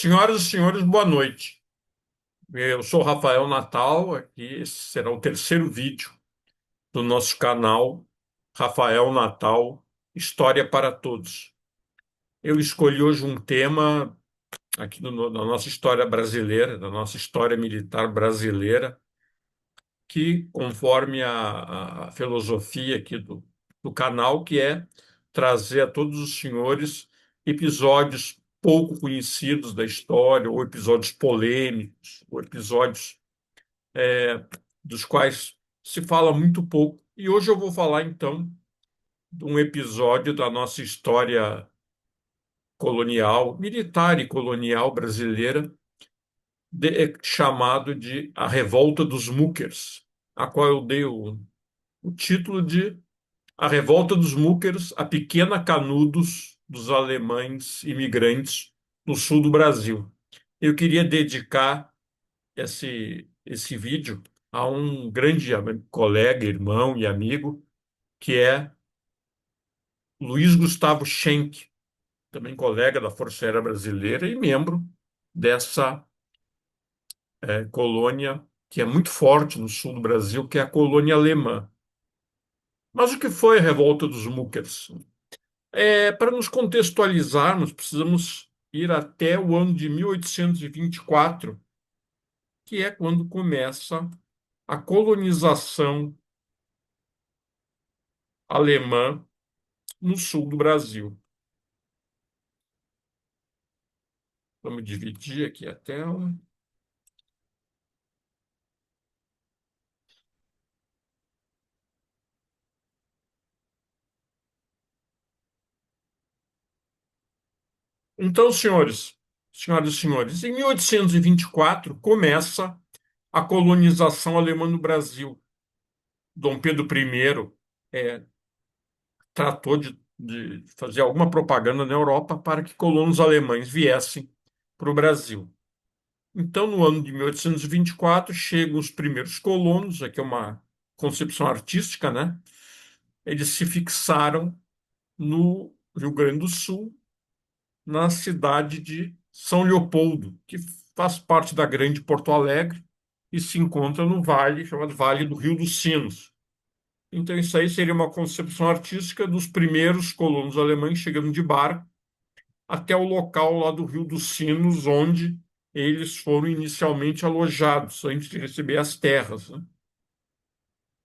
Senhoras e senhores, boa noite. Eu sou Rafael Natal, aqui esse será o terceiro vídeo do nosso canal Rafael Natal, História para Todos. Eu escolhi hoje um tema aqui da nossa história brasileira, da nossa história militar brasileira, que conforme a filosofia aqui do canal, que é trazer a todos os senhores episódios pouco conhecidos da história, ou episódios polêmicos, ou episódios dos quais se fala muito pouco. E hoje eu vou falar, então, de um episódio da nossa história colonial, militar e colonial brasileira, chamado de A Revolta dos Muckers, a qual eu dei o título de A Revolta dos Muckers, a Pequena Canudos dos Alemães Imigrantes no Sul do Brasil. Eu queria dedicar esse vídeo a um grande colega, irmão e amigo, que é Luiz Gustavo Schenck, também colega da Força Aérea Brasileira e membro dessa colônia que é muito forte no sul do Brasil, que é a colônia alemã. Mas o que foi a Revolta dos Muckers? Para nos contextualizarmos, precisamos ir até o ano de 1824, que é quando começa a colonização alemã no sul do Brasil. Vamos dividir aqui a tela. Então, senhoras e senhores, em 1824 começa a colonização alemã no Brasil. Dom Pedro I tratou de fazer alguma propaganda na Europa para que colonos alemães viessem para o Brasil. Então, no ano de 1824, chegam os primeiros colonos, aqui é uma concepção artística, né? Eles se fixaram no Rio Grande do Sul, na cidade de São Leopoldo, que faz parte da Grande Porto Alegre e se encontra no vale chamado Vale do Rio dos Sinos. Então, isso aí seria uma concepção artística dos primeiros colonos alemães chegando de barco até o local lá do Rio dos Sinos, onde eles foram inicialmente alojados, antes de receber as terras, né?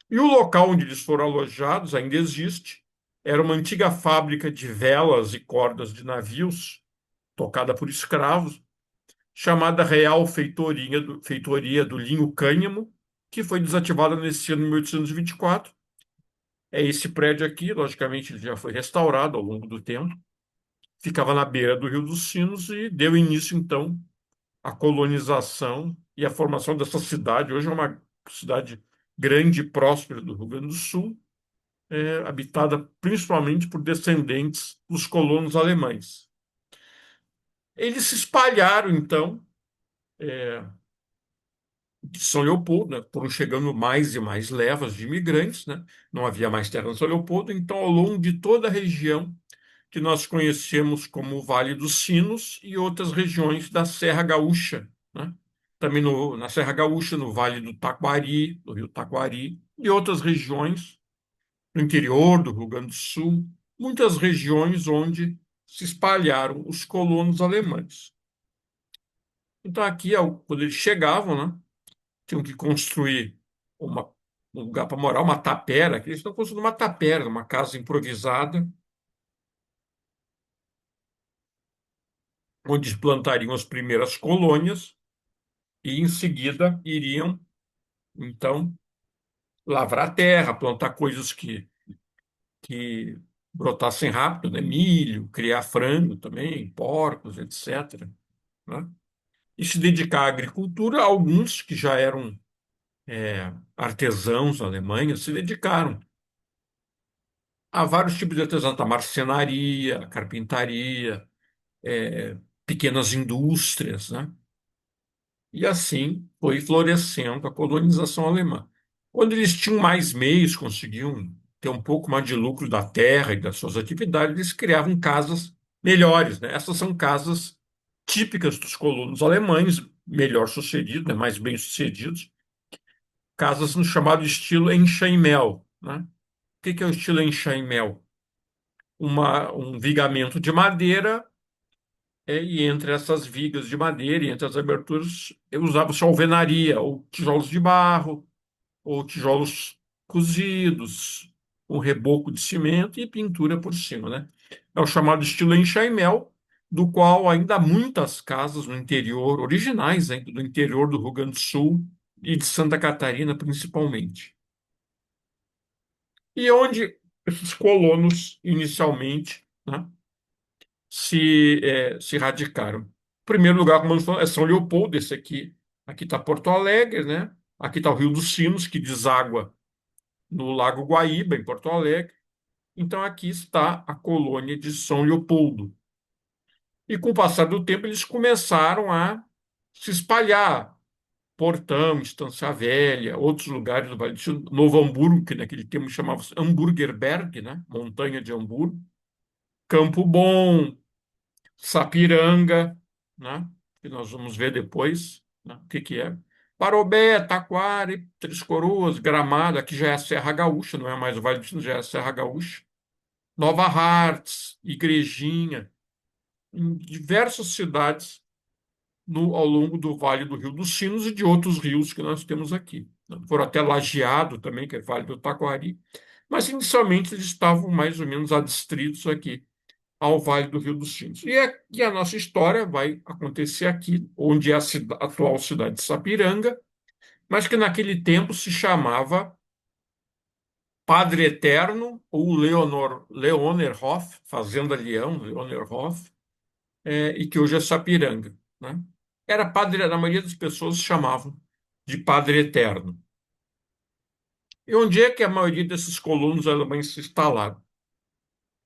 E o local onde eles foram alojados ainda existe. Era uma antiga fábrica de velas e cordas de navios, tocada por escravos, chamada Real Feitoria do Linho Cânhamo, que foi desativada nesse ano de 1824. É esse prédio aqui, logicamente, ele já foi restaurado ao longo do tempo. Ficava na beira do Rio dos Sinos e deu início, então, à colonização e à formação dessa cidade. Hoje é uma cidade grande e próspera do Rio Grande do Sul, habitada principalmente por descendentes dos colonos alemães. Eles se espalharam, então, de São Leopoldo, né? Foram chegando mais e mais levas de imigrantes, né? Não havia mais terra em São Leopoldo, então, ao longo de toda a região que nós conhecemos como o Vale dos Sinos e outras regiões da Serra Gaúcha, né? Também na Serra Gaúcha, no Vale do Taquari, do Rio Taquari, e outras regiões no interior do Rio Grande do Sul, muitas regiões onde se espalharam os colonos alemães. Então, aqui, quando eles chegavam, né? Tinham que construir uma, um lugar para morar, uma tapera, que eles estão construindo uma tapera, uma casa improvisada, onde plantariam as primeiras colônias e, em seguida, iriam, então, lavrar a terra, plantar coisas que brotassem rápido, né? Milho, criar frango também, porcos, etc., né? E se dedicar à agricultura. Alguns que já eram artesãos na Alemanha se dedicaram há vários tipos de artesanato, a marcenaria, a carpintaria, pequenas indústrias, né? E assim foi florescendo a colonização alemã. Quando eles tinham mais meios, conseguiam ter um pouco mais de lucro da terra e das suas atividades, eles criavam casas melhores, né? Essas são casas típicas dos colonos alemães, melhor sucedidos, né, mais bem-sucedidos, casas no chamado estilo enxaimel, né? O que é o estilo enxaimel? Um vigamento de madeira, e entre essas vigas de madeira e entre as aberturas, eu usava-se alvenaria, ou tijolos de barro, ou tijolos cozidos, um reboco de cimento e pintura por cima, né? É o chamado estilo enxaimel, do qual ainda há muitas casas no interior, originais ainda, do interior do Rio Grande do Sul e de Santa Catarina, principalmente. E onde esses colonos, inicialmente, né, se radicaram. Em primeiro lugar, como eu falei, é São Leopoldo, esse aqui. Aqui está Porto Alegre, né? Aqui está o Rio dos Sinos, que deságua no Lago Guaíba, em Porto Alegre. Então, aqui está a colônia de São Leopoldo. E com o passar do tempo, eles começaram a se espalhar. Portão, Estância Velha, outros lugares do Vale do Sul, Novo Hamburgo, que naquele tempo chamava-se Hamburgerberg, né? Montanha de Hamburgo, Campo Bom, Sapiranga, né? Que nós vamos ver depois, né? O que que é. Parobé, Taquari, Três Coroas, Gramado, aqui já é a Serra Gaúcha, não é mais o Vale do Sul, já é a Serra Gaúcha. Nova Hartz, Igrejinha, em diversas cidades ao longo do Vale do Rio dos Sinos e de outros rios que nós temos aqui. Foram até Lajeado também, que é Vale do Taquari, mas inicialmente eles estavam mais ou menos adstritos aqui ao Vale do Rio dos Sinos. E a nossa história vai acontecer aqui, onde é a atual cidade de Sapiranga, mas que naquele tempo se chamava Padre Eterno ou Leonerhof, Fazenda Leão, Leonerhof, e que hoje é Sapiranga, né? Era padre, a maioria das pessoas chamavam de Padre Eterno. E onde é que a maioria desses colonos alemães se instalaram?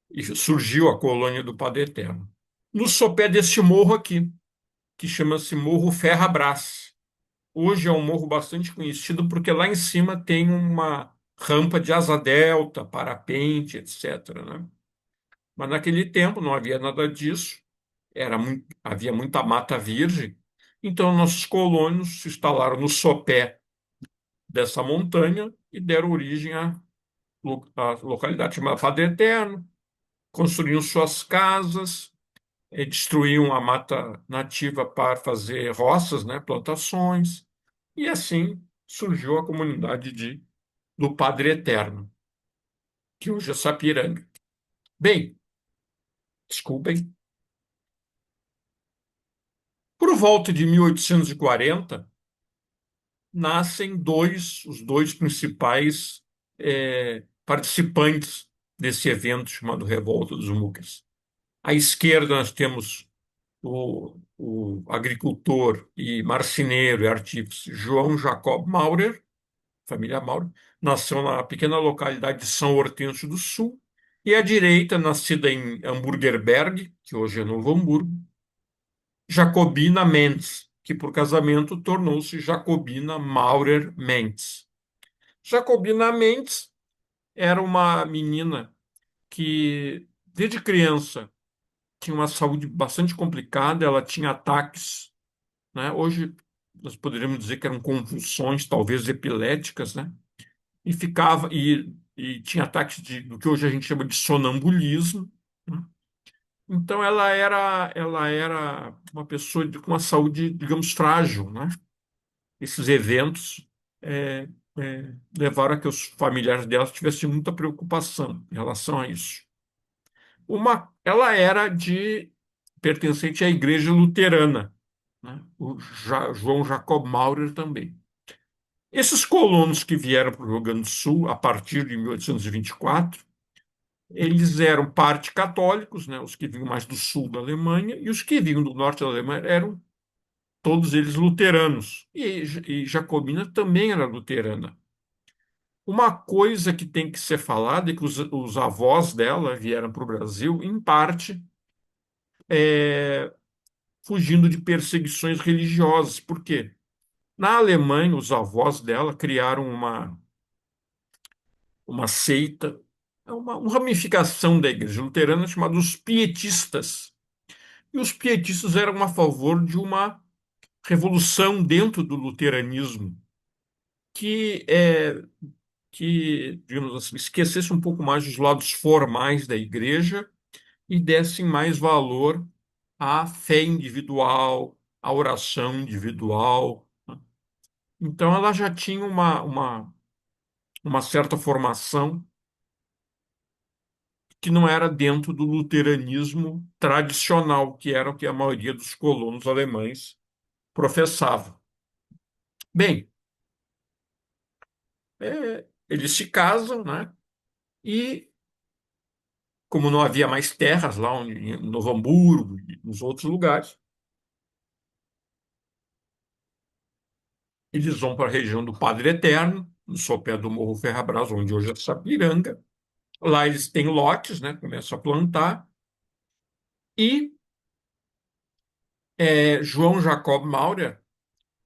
E surgiu a colônia do Padre Eterno. No sopé deste morro aqui, que chama-se Morro Ferrabras. Hoje é um morro bastante conhecido porque lá em cima tem uma rampa de asa delta, parapente, etc., né? Mas naquele tempo não havia nada disso, havia muita mata virgem, então nossos colonos se instalaram no sopé dessa montanha e deram origem à localidade chamada Padre Eterno, construíram suas casas, destruíam a mata nativa para fazer roças, né, plantações, e assim surgiu a comunidade do Padre Eterno, que hoje é Sapiranga. Bem, desculpem, por volta de 1840, nascem os dois principais participantes desse evento chamado Revolta dos Mucas. À esquerda, nós temos o agricultor e marceneiro e artífice João Jacob Maurer, família Maurer, nasceu na pequena localidade de São Hortêncio do Sul, e à direita, nascida em Hamburgerberg, que hoje é Novo Hamburgo, Jacobina Mendes, que por casamento tornou-se Jacobina Maurer Mendes. Jacobina Mendes era uma menina que, desde criança, tinha uma saúde bastante complicada, ela tinha ataques, né? Hoje nós poderíamos dizer que eram convulsões, talvez epiléticas, né? E tinha ataques do que hoje a gente chama de sonambulismo, né? Então ela era uma pessoa com uma saúde, digamos, frágil, né? Esses eventos é, levaram a que os familiares dela tivessem muita preocupação em relação a isso. Ela era pertencente à Igreja Luterana, né? João Jacob Maurer também. Esses colonos que vieram para o Rio Grande do Sul a partir de 1824, eles eram parte católicos, né? Os que vinham mais do sul da Alemanha, e os que vinham do norte da Alemanha eram todos eles luteranos. E Jacobina também era luterana. Uma coisa que tem que ser falada é que os avós dela vieram para o Brasil, em parte, fugindo de perseguições religiosas. Por quê? Na Alemanha, os avós dela criaram uma seita, uma ramificação da igreja luterana chamada os pietistas, E os pietistas eram a favor de uma revolução dentro do luteranismo que, digamos assim, esquecesse um pouco mais os lados formais da igreja e desse mais valor à fé individual, à oração individual. Então, ela já tinha uma certa formação que não era dentro do luteranismo tradicional, que era o que a maioria dos colonos alemães professava. Bem, eles se casam, né? E como não havia mais terras lá em Novo Hamburgo e nos outros lugares, eles vão para a região do Padre Eterno, no sopé do Morro Ferrabras, onde hoje é Sapiranga. Lá eles têm lotes, né? Começam a plantar. E João Jacob Maurer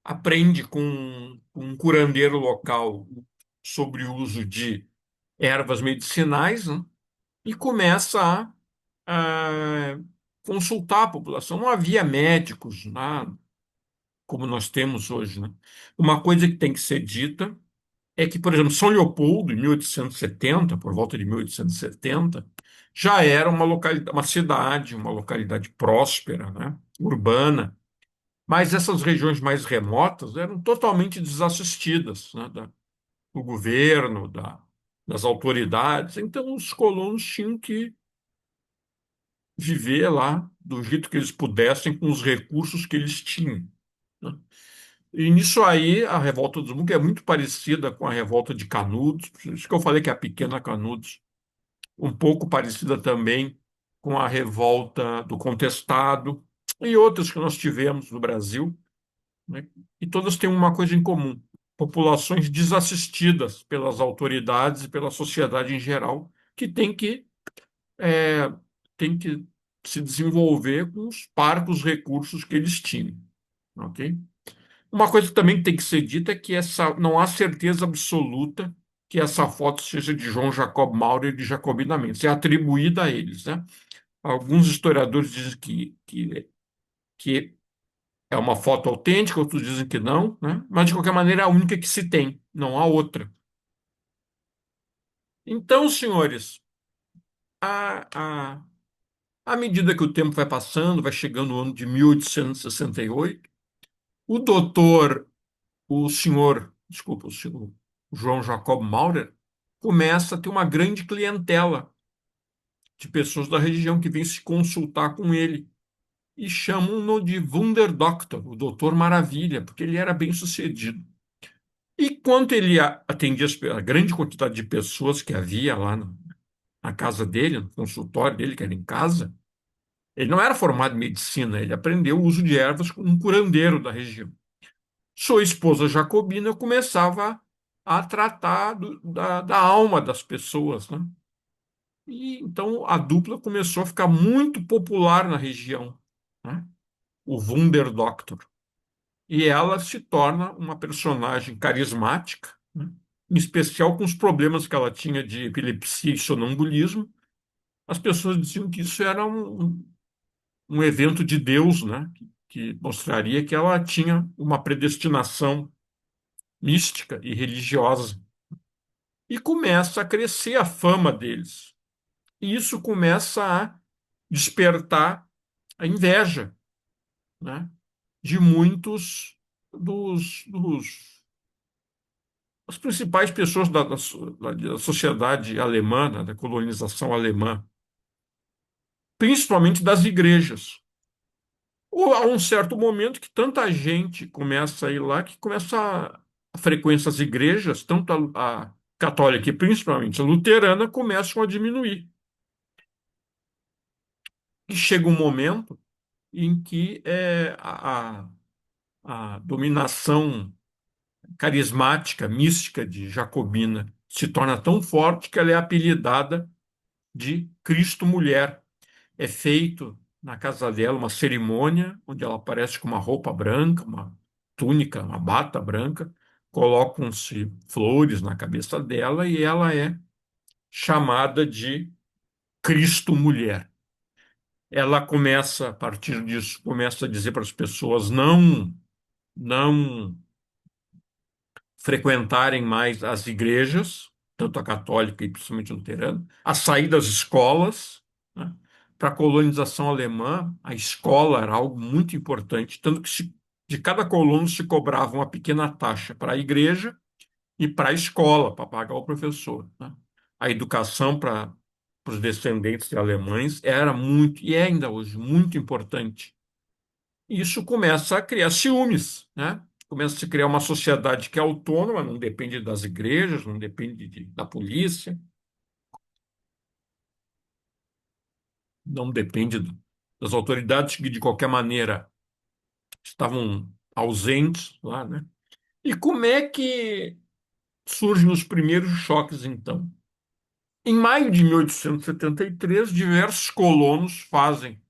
aprende com um curandeiro local sobre o uso de ervas medicinais, né? E começa a consultar a população. Não havia médicos, nada, como nós temos hoje, né? Uma coisa que tem que ser dita é que, por exemplo, São Leopoldo, em 1870, por volta de 1870, já era uma localidade, uma cidade, uma localidade próspera, né? Urbana, mas essas regiões mais remotas eram totalmente desassistidas, né? Do governo, das autoridades. Então, os colonos tinham que viver lá do jeito que eles pudessem, com os recursos que eles tinham, né? E nisso aí, a revolta dos Muncos é muito parecida com a revolta de Canudos, por isso que eu falei que é a pequena Canudos, um pouco parecida também com a revolta do Contestado e outras que nós tivemos no Brasil, né? E todas têm uma coisa em comum: populações desassistidas pelas autoridades e pela sociedade em geral, que é, tem que se desenvolver com os parcos recursos que eles tinham, ok? Uma coisa que também tem que ser dita é que não há certeza absoluta que essa foto seja de João Jacob Maurer e de Jacobina Mendes. É atribuída a eles, né? Alguns historiadores dizem que é uma foto autêntica, outros dizem que não, né? Mas, de qualquer maneira, é a única que se tem, não há outra. Então, senhores, a, a, à medida que o tempo vai passando, vai chegando o ano de 1868, o doutor o senhor João Jacob Maurer, começa a ter uma grande clientela de pessoas da região que vêm se consultar com ele e chamam-no de Wunderdoktor, o Doutor Maravilha, porque ele era bem sucedido. E quanto ele atendia a grande quantidade de pessoas que havia lá na casa dele, no consultório dele, que era em casa, ele não era formado em medicina, ele aprendeu o uso de ervas com um curandeiro da região. Sua esposa Jacobina começava a tratar da alma das pessoas, né? E então a dupla começou a ficar muito popular na região, né? O Wunderdoktor. E ela se torna uma personagem carismática, né? Em especial com os problemas que ela tinha de epilepsia e sonambulismo. As pessoas diziam que isso era um evento de Deus, né? Que mostraria que ela tinha uma predestinação mística e religiosa. E começa a crescer a fama deles. E isso começa a despertar a inveja, né, de muitos das principais pessoas da sociedade alemã, né, da colonização alemã, principalmente das igrejas. Ou há um certo momento que tanta gente começa a ir lá que começa a frequência das igrejas, tanto a católica e principalmente a luterana, começam a diminuir. E chega um momento em que a dominação carismática, mística de Jacobina se torna tão forte que ela é apelidada de Cristo Mulher. É feito na casa dela uma cerimônia onde ela aparece com uma roupa branca, uma túnica, uma bata branca, colocam-se flores na cabeça dela e ela é chamada de Cristo Mulher. ela começa, a partir disso, começa a dizer para as pessoas não frequentarem mais as igrejas, tanto a católica e principalmente a luterana, a sair das escolas, né? Para a colonização alemã, a escola era algo muito importante, tanto que de cada colono se cobrava uma pequena taxa para a igreja e para a escola, para pagar o professor, né? A educação para os descendentes de alemães era muito, e é ainda hoje, muito importante. E isso começa a criar ciúmes, né? Começa a se criar uma sociedade que é autônoma, não depende das igrejas, não depende da polícia, não depende das autoridades que, de qualquer maneira, estavam ausentes lá, né? E como é que surgem os primeiros choques, então? Em maio de 1873, diversos colonos fazem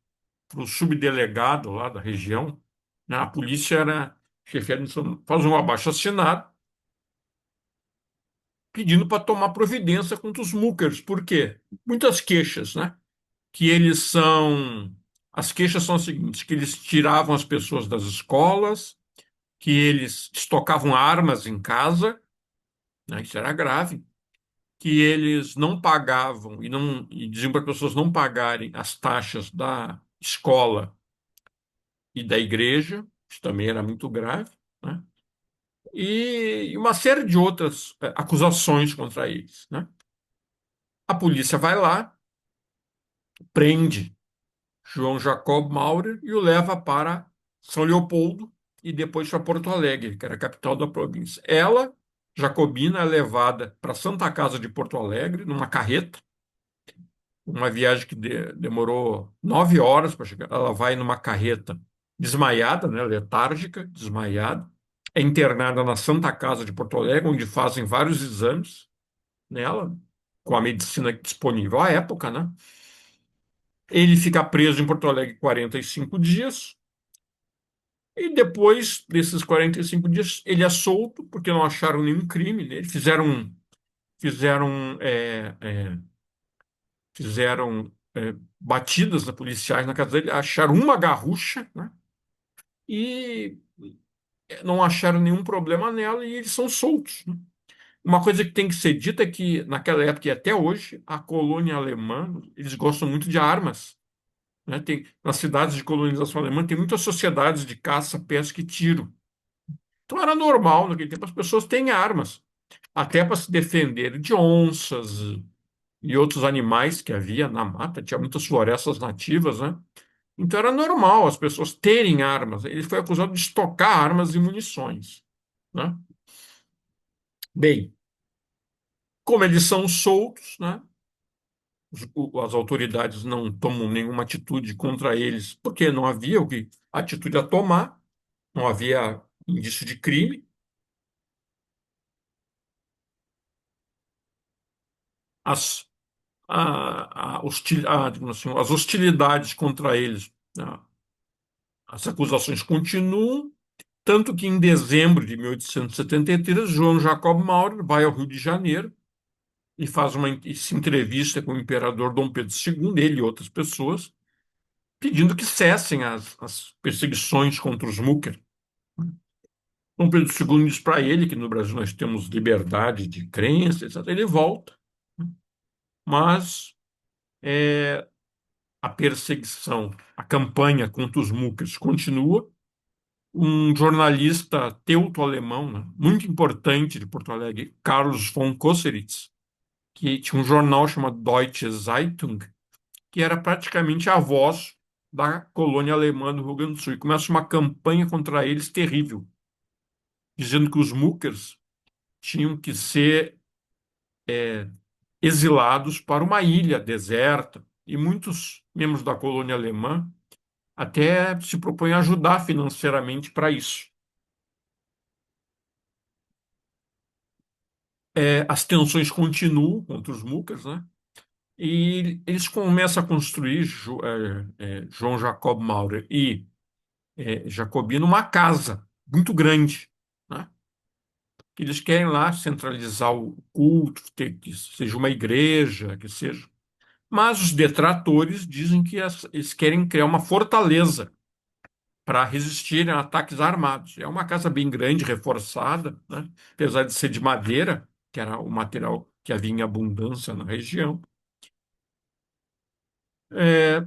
para o subdelegado lá da região, né? A polícia era chefiada de faz um abaixo-assinado pedindo para tomar providência contra os muckers. Por quê? Muitas queixas, né? Que eles são. As queixas são as seguintes: que eles tiravam as pessoas das escolas, que eles estocavam armas em casa, né? Isso era grave, que eles não pagavam e diziam para as pessoas não pagarem as taxas da escola e da igreja, isso também era muito grave, né? E uma série de outras acusações contra eles, né? A polícia vai lá, prende João Jacob Maurer e o leva para São Leopoldo e depois para Porto Alegre, que era a capital da província. Ela, Jacobina, é levada para a Santa Casa de Porto Alegre numa carreta, uma viagem que demorou 9 horas para chegar. Ela vai numa carreta desmaiada, né, letárgica, desmaiada. É internada na Santa Casa de Porto Alegre, onde fazem vários exames nela, com a medicina disponível à época, né? Ele fica preso em Porto Alegre 45 dias. E depois desses 45 dias, ele é solto, porque não acharam nenhum crime nele. Fizeram, batidas da policiais na casa dele, acharam uma garrucha, né? E não acharam nenhum problema nela e eles são soltos, né? Uma coisa que tem que ser dita é que, naquela época e até hoje, a colônia alemã, eles gostam muito de armas, né? Nas cidades de colonização alemã, tem muitas sociedades de caça, pesca e tiro. Então era normal naquele tempo as pessoas terem armas, até para se defender de onças e outros animais que havia na mata, tinha muitas florestas nativas, né? Então era normal as pessoas terem armas. Ele foi acusado de estocar armas e munições, né? Bem, como eles são soltos, né? As autoridades não tomam nenhuma atitude contra eles, porque não havia atitude a tomar, não havia indício de crime. As digamos assim, as hostilidades contra eles, né? As acusações continuam, tanto que em dezembro de 1873, João Jacob Maurer vai ao Rio de Janeiro e e se entrevista com o imperador Dom Pedro II, ele e outras pessoas, pedindo que cessem as perseguições contra os Mucker. Dom Pedro II diz para ele que no Brasil nós temos liberdade de crença, etc. Ele volta, né? Mas a perseguição, a campanha contra os muckers continua. Um jornalista teuto-alemão, né, muito importante de Porto Alegre, Carlos von Köseritz, que tinha um jornal chamado Deutsche Zeitung, que era praticamente a voz da colônia alemã do Rio Grande do Sul. E começa uma campanha contra eles terrível, dizendo que os muckers tinham que ser exilados para uma ilha deserta. E muitos membros da colônia alemã até se propõem a ajudar financeiramente para isso. As tensões continuam contra os mucas, né? E eles começam a construir, João Jacob Maurer e Jacobino, uma casa muito grande, né? Eles querem lá centralizar o culto, ter que seja uma igreja, que seja. Mas os detratores dizem que eles querem criar uma fortaleza para resistirem a ataques armados. É uma casa bem grande, reforçada, né? Apesar de ser de madeira, que era o material que havia em abundância na região. É,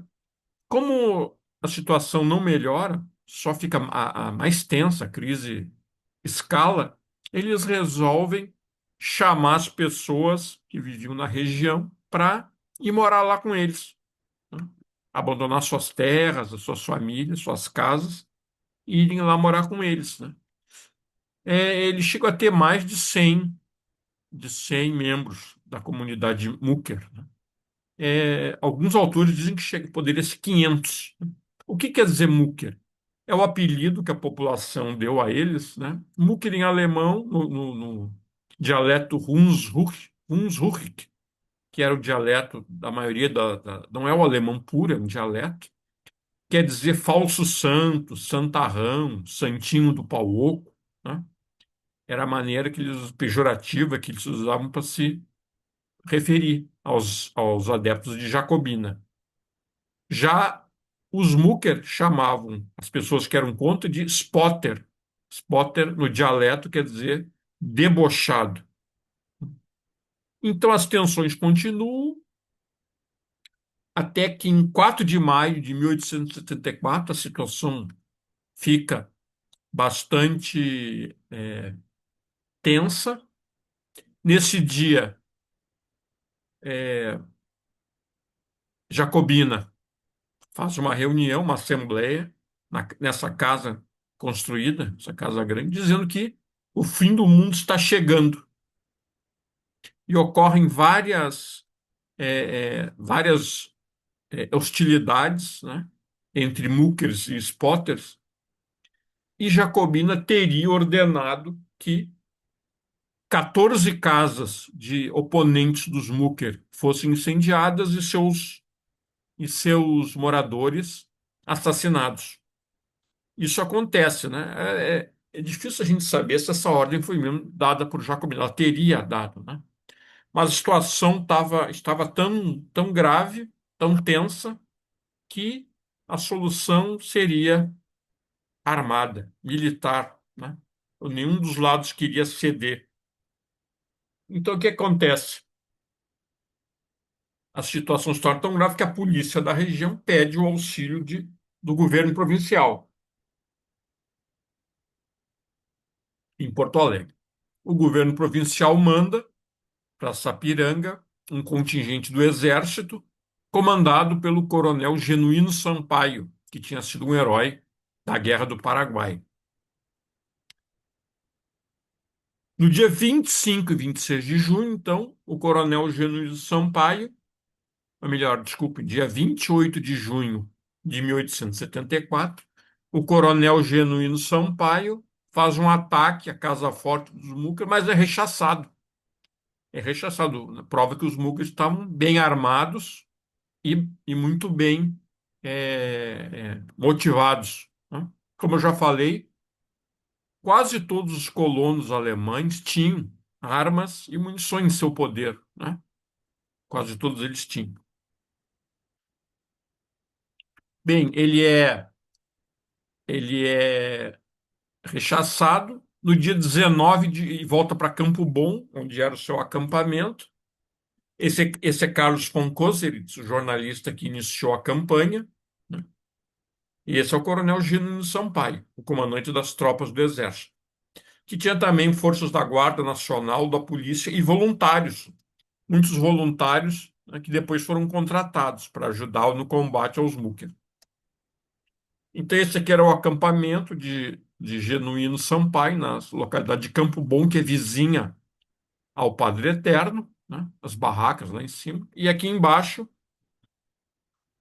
como a situação não melhora, só fica a mais tensa, a crise escala, eles resolvem chamar as pessoas que viviam na região para ir morar lá com eles, né? Abandonar suas terras, as suas famílias, suas casas e irem lá morar com eles, né? Ele chegou a ter mais de 100 membros da comunidade Mucker, né? Alguns autores dizem que poderia ser 500. O que quer dizer Mucker? É o apelido que a população deu a eles, né? Mucker em alemão, no dialeto Hunsrück, que era o dialeto da maioria não é o alemão puro, é um dialeto, quer dizer falso santo, santarrão, santinho do pau oco, né? Era a maneira pejorativa que eles usavam para se referir aos adeptos de Jacobina. Já os Mucker chamavam as pessoas que eram contra de spotter. Spotter, no dialeto, quer dizer debochado. Então as tensões continuam até que em 4 de maio de 1874 a situação fica bastante tensa. Nesse dia, Jacobina faz uma reunião, uma assembleia, nessa casa construída, essa casa grande, dizendo que o fim do mundo está chegando. E ocorrem várias hostilidades, né, entre muckers e spotters, e Jacobina teria ordenado que 14 casas de oponentes dos mucker fossem incendiadas e seus moradores assassinados. Isso acontece, né? É difícil a gente saber se essa ordem foi mesmo dada por Jacobina. Ela teria dado, né? Mas a situação estava tão grave, tão tensa, que a solução seria armada, militar, né? Nenhum dos lados queria ceder. Então, o que acontece? A situação se torna tão grave que a polícia da região pede o auxílio do governo provincial, em Porto Alegre. O governo provincial manda para Sapiranga um contingente do Exército, comandado pelo coronel Genuíno Sampaio, que tinha sido um herói da Guerra do Paraguai. No dia 25 e 26 de junho, então, o coronel Genuíno Sampaio, ou melhor, desculpe, dia 28 de junho de 1874, o coronel Genuíno Sampaio faz um ataque à Casa Forte dos Mucas, mas é rechaçado. É rechaçado. Prova que os Mucas estavam bem armados e muito bem motivados, né? Como eu já falei, quase todos os colonos alemães tinham armas e munições em seu poder, né? Quase todos eles tinham. Bem, ele é rechaçado no dia 19 e volta para Campo Bom, onde era o seu acampamento. Esse é Carlos von Clausewitz, o jornalista que iniciou a campanha, né? E esse é o coronel Gino Sampaio, o comandante das tropas do Exército, que tinha também forças da Guarda Nacional, da Polícia e voluntários, muitos voluntários, né, que depois foram contratados para ajudar no combate aos Mucker. Então, esse aqui era o acampamento de Genuíno Sampaio, na localidade de Campo Bom, que é vizinha ao Padre Eterno, né, as barracas lá em cima. E aqui embaixo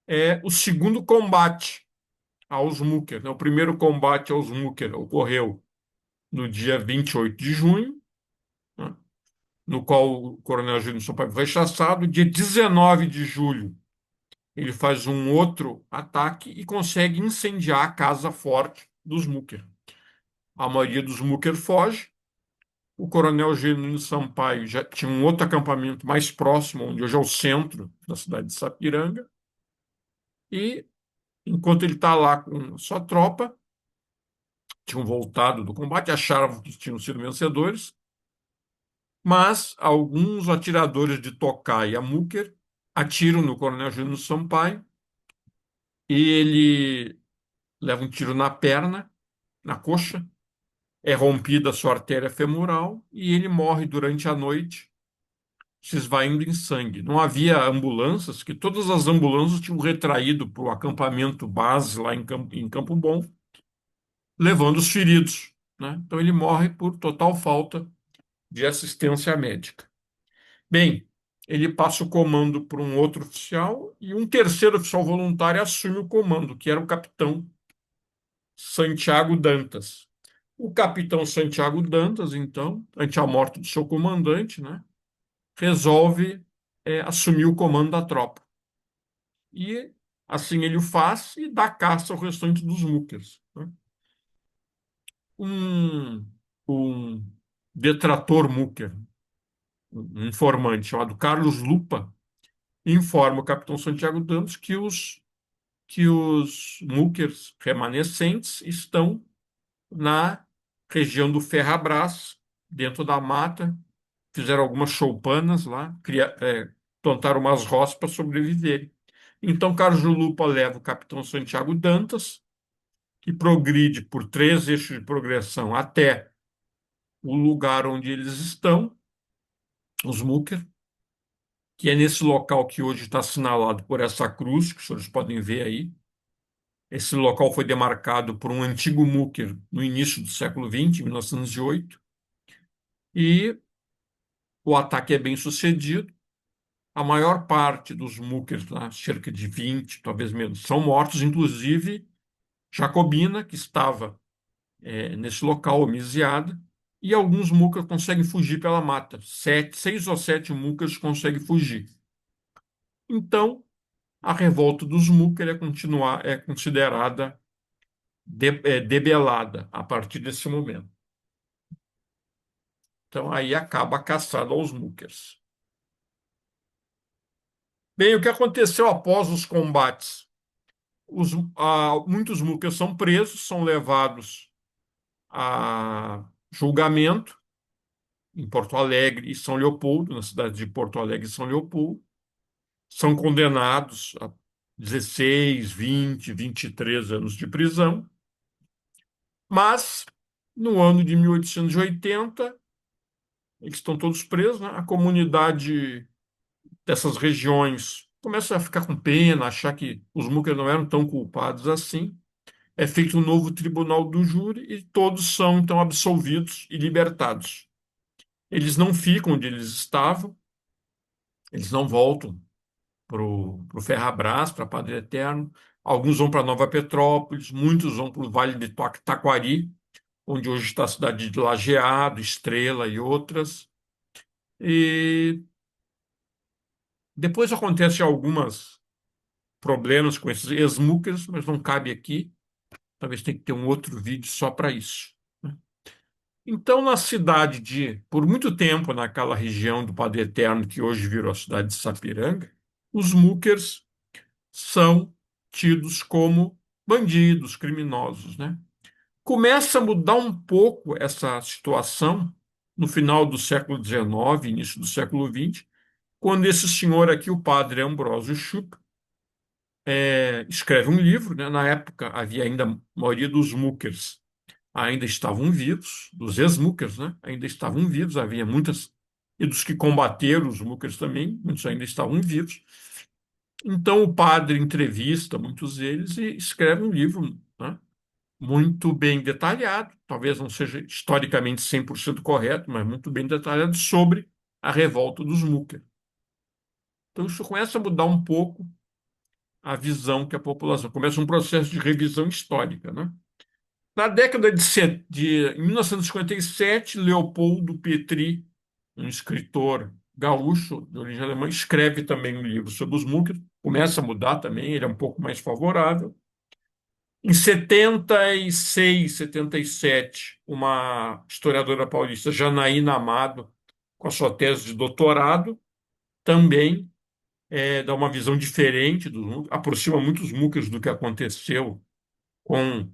é o segundo combate aos Mucker, né? O primeiro combate aos Mucker ocorreu no dia 28 de junho, né, no qual o coronel Genuíno Sampaio foi rechaçado. Dia 19 de julho, ele faz um outro ataque e consegue incendiar a casa forte dos Mucker. A maioria dos Mucker foge. O Coronel Genuíno Sampaio já tinha um outro acampamento mais próximo, onde hoje é o centro da cidade de Sapiranga, e enquanto ele está lá com sua tropa, tinham voltado do combate, acharam que tinham sido vencedores, mas alguns atiradores de Tocai e Amúquer atiram no Coronel Genuíno Sampaio e ele leva um tiro na perna, na coxa, é rompida a sua artéria femoral e ele morre durante a noite, se esvaindo em sangue. Não havia ambulâncias, que todas as ambulâncias tinham retraído para o acampamento base lá em Campo Bom, levando os feridos, né? Então ele morre por total falta de assistência médica. Bem, ele passa o comando para um outro oficial e um terceiro oficial voluntário assume o comando, que era o capitão Santiago Dantas. O capitão Santiago Dantas, então, ante a morte do seu comandante, né, resolve assumir o comando da tropa. E assim ele o faz e dá caça ao restante dos muckers, né? Um, um detrator mucker, um informante chamado Carlos Lupa, informa o capitão Santiago Dantas que os muckers remanescentes estão na região do Ferrabras, dentro da mata, fizeram algumas choupanas lá, plantaram umas roças para sobreviverem. Então, Carlos Lupa leva o capitão Santiago Dantas, que progride por 3 eixos de progressão até o lugar onde eles estão, os Mucker, que é nesse local que hoje está assinalado por essa cruz, que os senhores podem ver aí. Esse local foi demarcado por um antigo Mucker no início do século XX, 1908, e o ataque é bem sucedido. A maior parte dos muckers, lá, cerca de 20, talvez menos, são mortos, inclusive Jacobina, que estava nesse local, homiziada, e alguns muckers conseguem fugir pela mata. 6 ou 7 muckers conseguem fugir. Então, a revolta dos muckers é considerada debelada a partir desse momento. Então, aí acaba a caçada aos muckers. Bem, o que aconteceu após os combates? Muitos muckers são presos, são levados a julgamento em Porto Alegre e São Leopoldo, na cidade de Porto Alegre e São Leopoldo. São condenados a 16, 20, 23 anos de prisão. Mas, no ano de 1880, eles estão todos presos, né? A comunidade dessas regiões começa a ficar com pena, achar que os muckers não eram tão culpados assim. É feito um novo tribunal do júri e todos são, então, absolvidos e libertados. Eles não ficam onde eles estavam, eles não voltam para o Ferrabras, para Padre Eterno. Alguns vão para Nova Petrópolis, muitos vão para o Vale de Taquari, onde hoje está a cidade de Lajeado, Estrela e outras. E depois acontecem alguns problemas com esses ex-muckers, mas não cabe aqui. Talvez tenha que ter um outro vídeo só para isso, né? Então, por muito tempo, naquela região do Padre Eterno, que hoje virou a cidade de Sapiranga, os muckers são tidos como bandidos, criminosos, né? Começa a mudar um pouco essa situação no final do século XIX, início do século XX, quando esse senhor aqui, o padre Ambrósio Schupp, escreve um livro, né? Na época havia ainda a maioria dos muckers ainda estavam vivos, dos ex-muckers, né? Ainda estavam vivos, havia muitas, e dos que combateram os muckers também, muitos ainda estavam vivos. Então o padre entrevista muitos deles e escreve um livro, né, muito bem detalhado, talvez não seja historicamente 100% correto, mas muito bem detalhado sobre a revolta dos muckers. Então isso começa a mudar um pouco a visão que a população, começa um processo de revisão histórica, né? Na década em 1957, Leopoldo Petri, um escritor gaúcho de origem alemã, escreve também um livro sobre os muckers, começa a mudar também, ele é um pouco mais favorável. Em 76, 77, uma historiadora paulista, Janaína Amado, com a sua tese de doutorado, também dá uma visão diferente dos núcleos, aproxima muito os núcleos do que aconteceu com,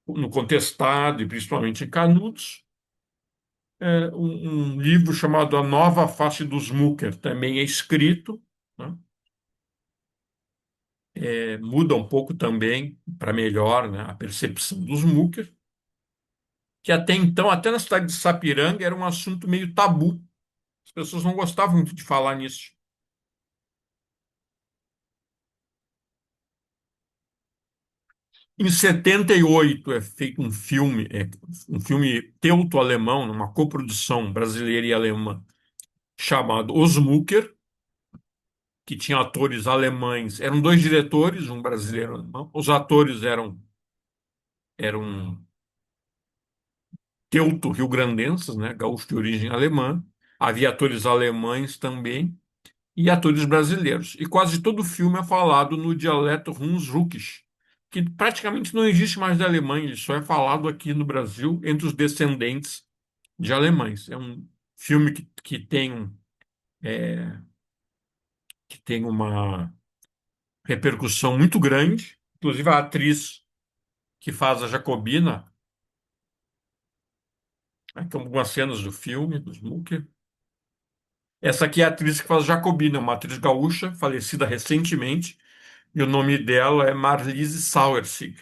no Contestado e principalmente em Canudos. Um livro chamado A Nova Face dos Múquer também é escrito, né? Muda um pouco também para melhor, né, a percepção dos Múquer, que até então, até na cidade de Sapiranga, era um assunto meio tabu. As pessoas não gostavam muito de falar nisso. Em 78 é feito um filme teuto-alemão, numa coprodução brasileira e alemã, chamado Os Múquer, que tinha atores alemães. Eram dois diretores, um brasileiro e um alemão. Os atores eram teuto-riograndenses, né, gaúchos de origem alemã. Havia atores alemães também e atores brasileiros. E quase todo o filme é falado no dialeto Hunsrückisch, que praticamente não existe mais da Alemanha, ele só é falado aqui no Brasil entre os descendentes de alemães. É um filme é, que tem uma repercussão muito grande. Inclusive, a atriz que faz a Jacobina, tem algumas cenas do filme, do Smoker. Essa aqui é a atriz que faz Jacobina, uma atriz gaúcha, falecida recentemente, e o nome dela é Marlise Sauersig.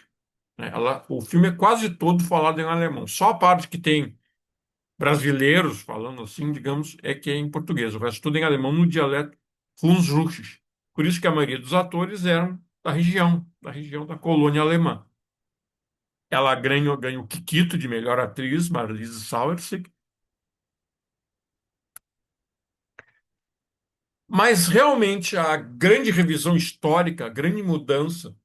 O filme é quase todo falado em alemão. Só a parte que tem brasileiros falando assim, digamos, é que é em português. O resto tudo em alemão no dialeto Hunsrüchisch. Por isso que a maioria dos atores eram da região da colônia alemã. Ela ganha o Kikito de melhor atriz, Marlise Sauersig. Mas realmente a grande revisão histórica, a grande mudança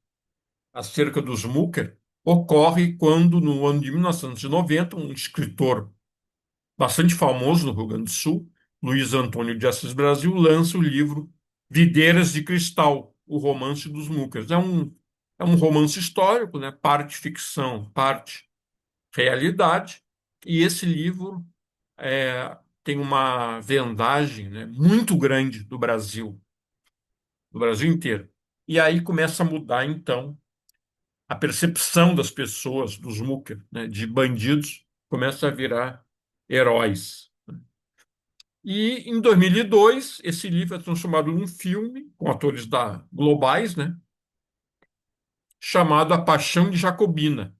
acerca dos Mucker ocorre quando, no ano de 1990, um escritor bastante famoso no Rio Grande do Sul, Luiz Antônio de Assis Brasil, lança o livro Videiras de Cristal, o romance dos Muckers. É um romance histórico, né? Parte ficção, parte realidade, e esse livro tem uma vendagem, né, muito grande do Brasil inteiro. E aí começa a mudar, então, a percepção das pessoas, dos Mucker, né, de bandidos, começa a virar heróis. E em 2002, esse livro é transformado num filme com atores globais, né, chamado A Paixão de Jacobina.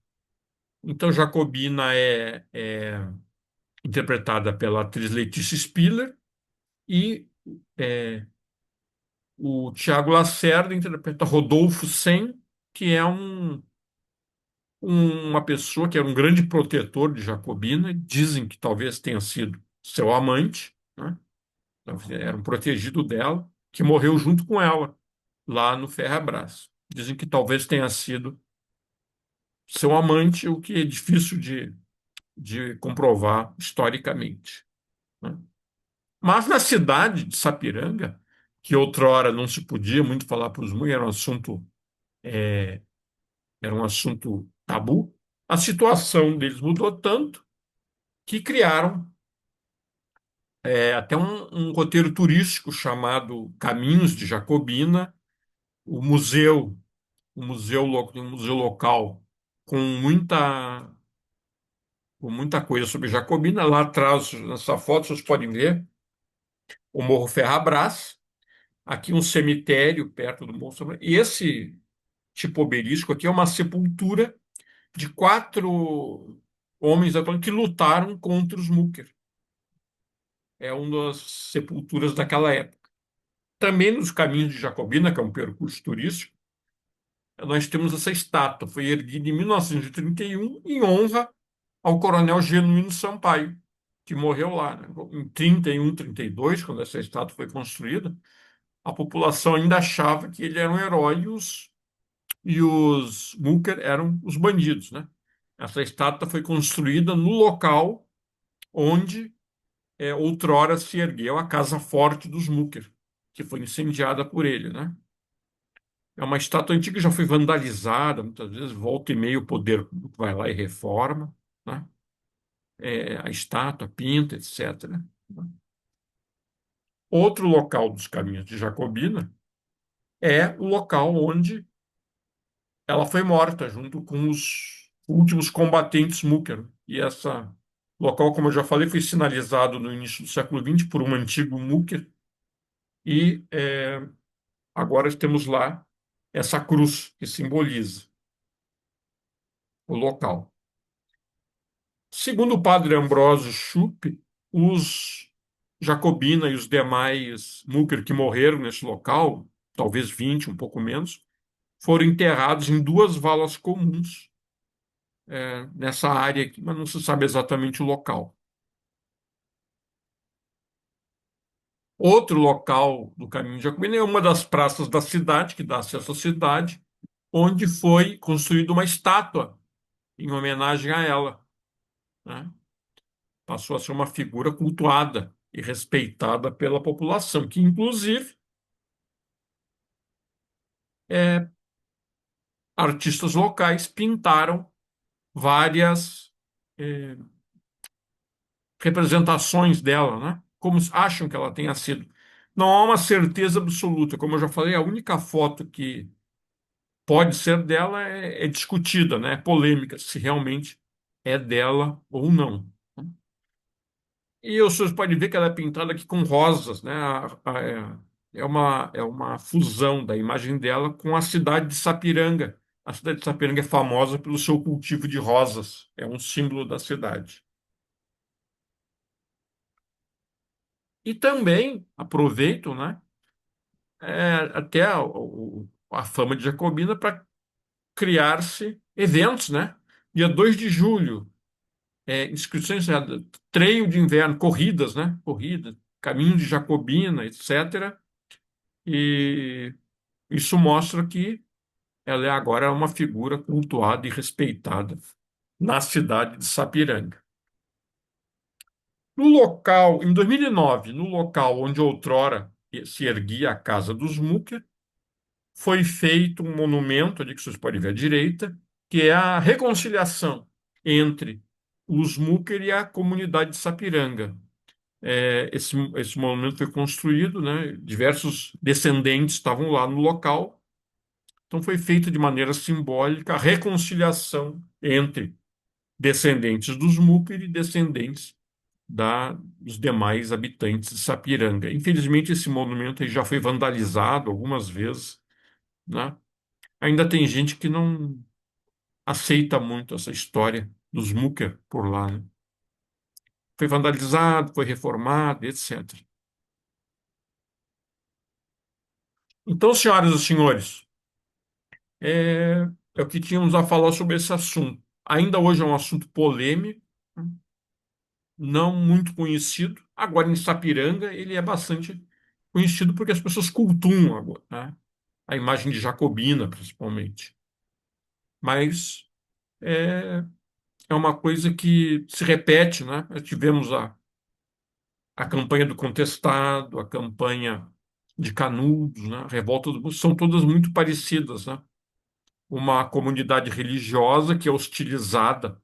Então, Jacobina é interpretada pela atriz Letícia Spiller e é, o Tiago Lacerda interpreta Rodolfo Sem, que é uma pessoa que era um grande protetor de Jacobina. Dizem que talvez tenha sido seu amante, né? Era um protegido dela, que morreu junto com ela lá no Ferrabras. Dizem que talvez tenha sido seu amante, o que é difícil de comprovar historicamente, né? Mas na cidade de Sapiranga, que outrora não se podia muito falar para os mulheres, era um assunto tabu, a situação deles mudou tanto que criaram até um roteiro turístico chamado Caminhos de Jacobina, o museu, tem um museu local com muita coisa sobre Jacobina. Lá atrás, nessa foto, vocês podem ver o Morro Ferrabras, aqui um cemitério perto do Morro Ferrabras. E esse tipo obelisco aqui é uma sepultura de quatro homens que lutaram contra os Mucker. É uma das sepulturas daquela época. Também nos Caminhos de Jacobina, que é um percurso turístico, nós temos essa estátua. Foi erguida em 1931 em honra ao Coronel Genuíno Sampaio, que morreu lá, né? Em 31, 32, quando essa estátua foi construída, a população ainda achava que ele era um herói e os Mucker eram os bandidos, né? Essa estátua foi construída no local onde outrora se ergueu a Casa Forte dos Mucker, que foi incendiada por ele, né? É uma estátua antiga que já foi vandalizada, muitas vezes volta e meia o poder vai lá e reforma, né? A estátua, pinta, etc. Outro local dos caminhos de Jacobina é o local onde ela foi morta, junto com os últimos combatentes Múquer. E essa local, como eu já falei, foi sinalizado no início do século XX por um antigo Múquer. E agora temos lá essa cruz que simboliza o local. Segundo o padre Ambrósio Schupp, os Jacobina e os demais Múquer que morreram nesse local, talvez 20, um pouco menos, foram enterrados em duas valas comuns nessa área aqui, mas não se sabe exatamente o local. Outro local do Caminho de Jacobina é uma das praças da cidade, que dá acesso à cidade, onde foi construída uma estátua em homenagem a ela, né? Passou a ser uma figura cultuada e respeitada pela população, que inclusive é, artistas locais pintaram várias é, representações dela, né? Como acham que ela tenha sido. Não há uma certeza absoluta. Como eu já falei, a única foto que pode ser dela é discutida, né? É polêmica, se realmente é dela ou não. E os senhores podem ver que ela é pintada aqui com rosas, né? É uma fusão da imagem dela com a cidade de Sapiranga. A cidade de Sapiranga é famosa pelo seu cultivo de rosas, é um símbolo da cidade. E também aproveito, né? Até a fama de Jacobina para criar-se eventos, né? Dia 2 de julho, inscrições, treino de inverno, corridas, né? Corrida, caminho de Jacobina, etc. E isso mostra que ela é agora uma figura cultuada e respeitada na cidade de Sapiranga. No local, em 2009, no local onde outrora se erguia a Casa dos Múquer, foi feito um monumento, ali que vocês podem ver à direita, que é a reconciliação entre os Múquer e a comunidade de Sapiranga. Esse monumento foi construído, né? Diversos descendentes estavam lá no local, então foi feito de maneira simbólica a reconciliação entre descendentes dos Múquer e descendentes dos demais habitantes de Sapiranga. Infelizmente, esse monumento aí já foi vandalizado algumas vezes, né? Ainda tem gente que não aceita muito essa história dos Múquer por lá, né? Foi vandalizado, foi reformado, etc. Então, senhoras e senhores, é o que tínhamos a falar sobre esse assunto. Ainda hoje é um assunto polêmico, não muito conhecido. Agora, em Sapiranga, ele é bastante conhecido porque as pessoas cultuam agora, né? A imagem de Jacobina, principalmente. Mas é uma coisa que se repete, né? Nós tivemos a campanha do Contestado, a campanha de Canudos, né? A Revolta do são todas muito parecidas, né? Uma comunidade religiosa que é hostilizada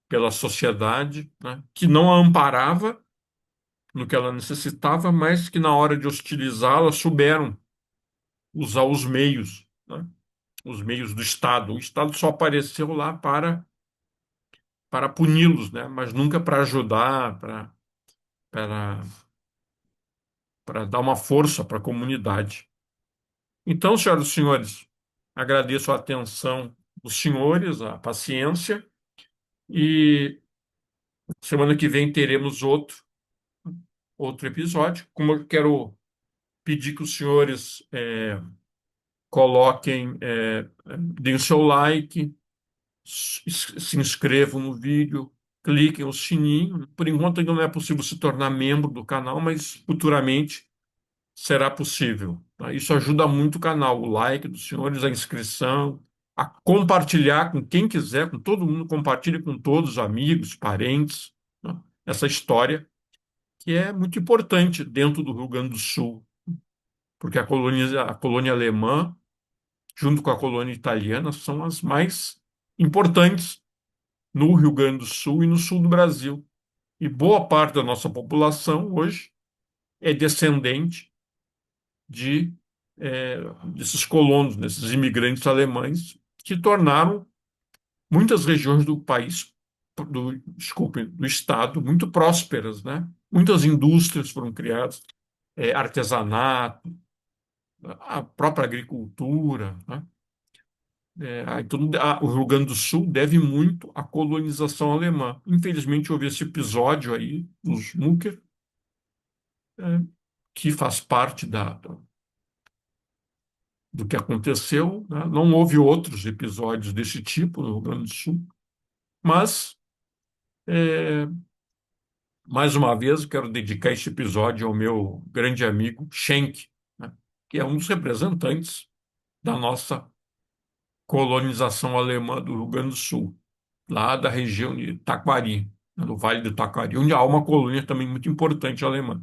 pela sociedade, né? Que não a amparava no que ela necessitava, mas que na hora de hostilizá-la souberam usar os meios, né? Os meios do Estado. O Estado só apareceu lá para puni-los, né? Mas nunca para ajudar, para, para dar uma força para a comunidade. Então, senhoras e senhores, agradeço a atenção dos senhores, a paciência, e semana que vem teremos outro episódio. Como eu quero pedir que os senhores coloquem, deem o seu like, se inscrevam no vídeo, cliquem o sininho. Por enquanto ainda não é possível se tornar membro do canal, mas futuramente será possível, tá? Isso ajuda muito o canal, o like dos senhores, a inscrição, a compartilhar com quem quiser, com todo mundo, compartilhe com todos os amigos, parentes, né? Essa história que é muito importante dentro do Rio Grande do Sul, porque a colônia alemã junto com a colônia italiana, são as mais importantes no Rio Grande do Sul e no sul do Brasil. E boa parte da nossa população hoje é descendente de desses colonos, desses imigrantes alemães, que tornaram muitas regiões do país, desculpe, do estado, muito prósperas, né? Muitas indústrias foram criadas, artesanato, a própria agricultura, né? Então, o Rio Grande do Sul deve muito à colonização alemã. Infelizmente, houve esse episódio aí dos Mucker, é, que faz parte do que aconteceu, né? Não houve outros episódios desse tipo no Rio Grande do Sul, mas, é, mais uma vez, eu quero dedicar este episódio ao meu grande amigo Schenck, né? Que é um dos representantes da nossa colonização alemã do Rio Grande do Sul, lá da região de Taquari, né, no Vale do Taquari, onde há uma colônia também muito importante alemã.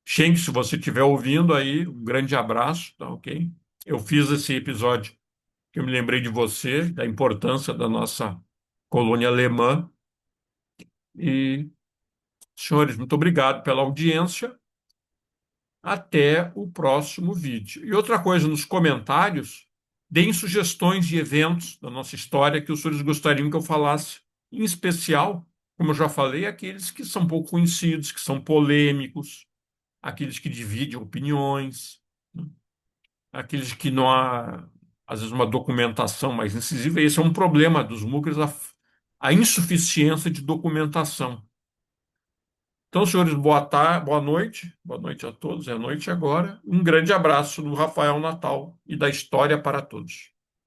Schenck, se você estiver ouvindo aí, um grande abraço, tá ok? Eu fiz esse episódio que eu me lembrei de você, da importância da nossa colônia alemã. E, senhores, muito obrigado pela audiência. Até o próximo vídeo. E outra coisa, nos comentários, deem sugestões de eventos da nossa história que os senhores gostariam que eu falasse. Em especial, como eu já falei, aqueles que são pouco conhecidos, que são polêmicos, aqueles que dividem opiniões, né? Aqueles que não há, às vezes, uma documentação mais incisiva. Esse é um problema dos MOOCs, a insuficiência de documentação. Então, senhores, boa tarde, boa noite a todos, é noite agora. Um grande abraço do Rafael Natal e da História para Todos.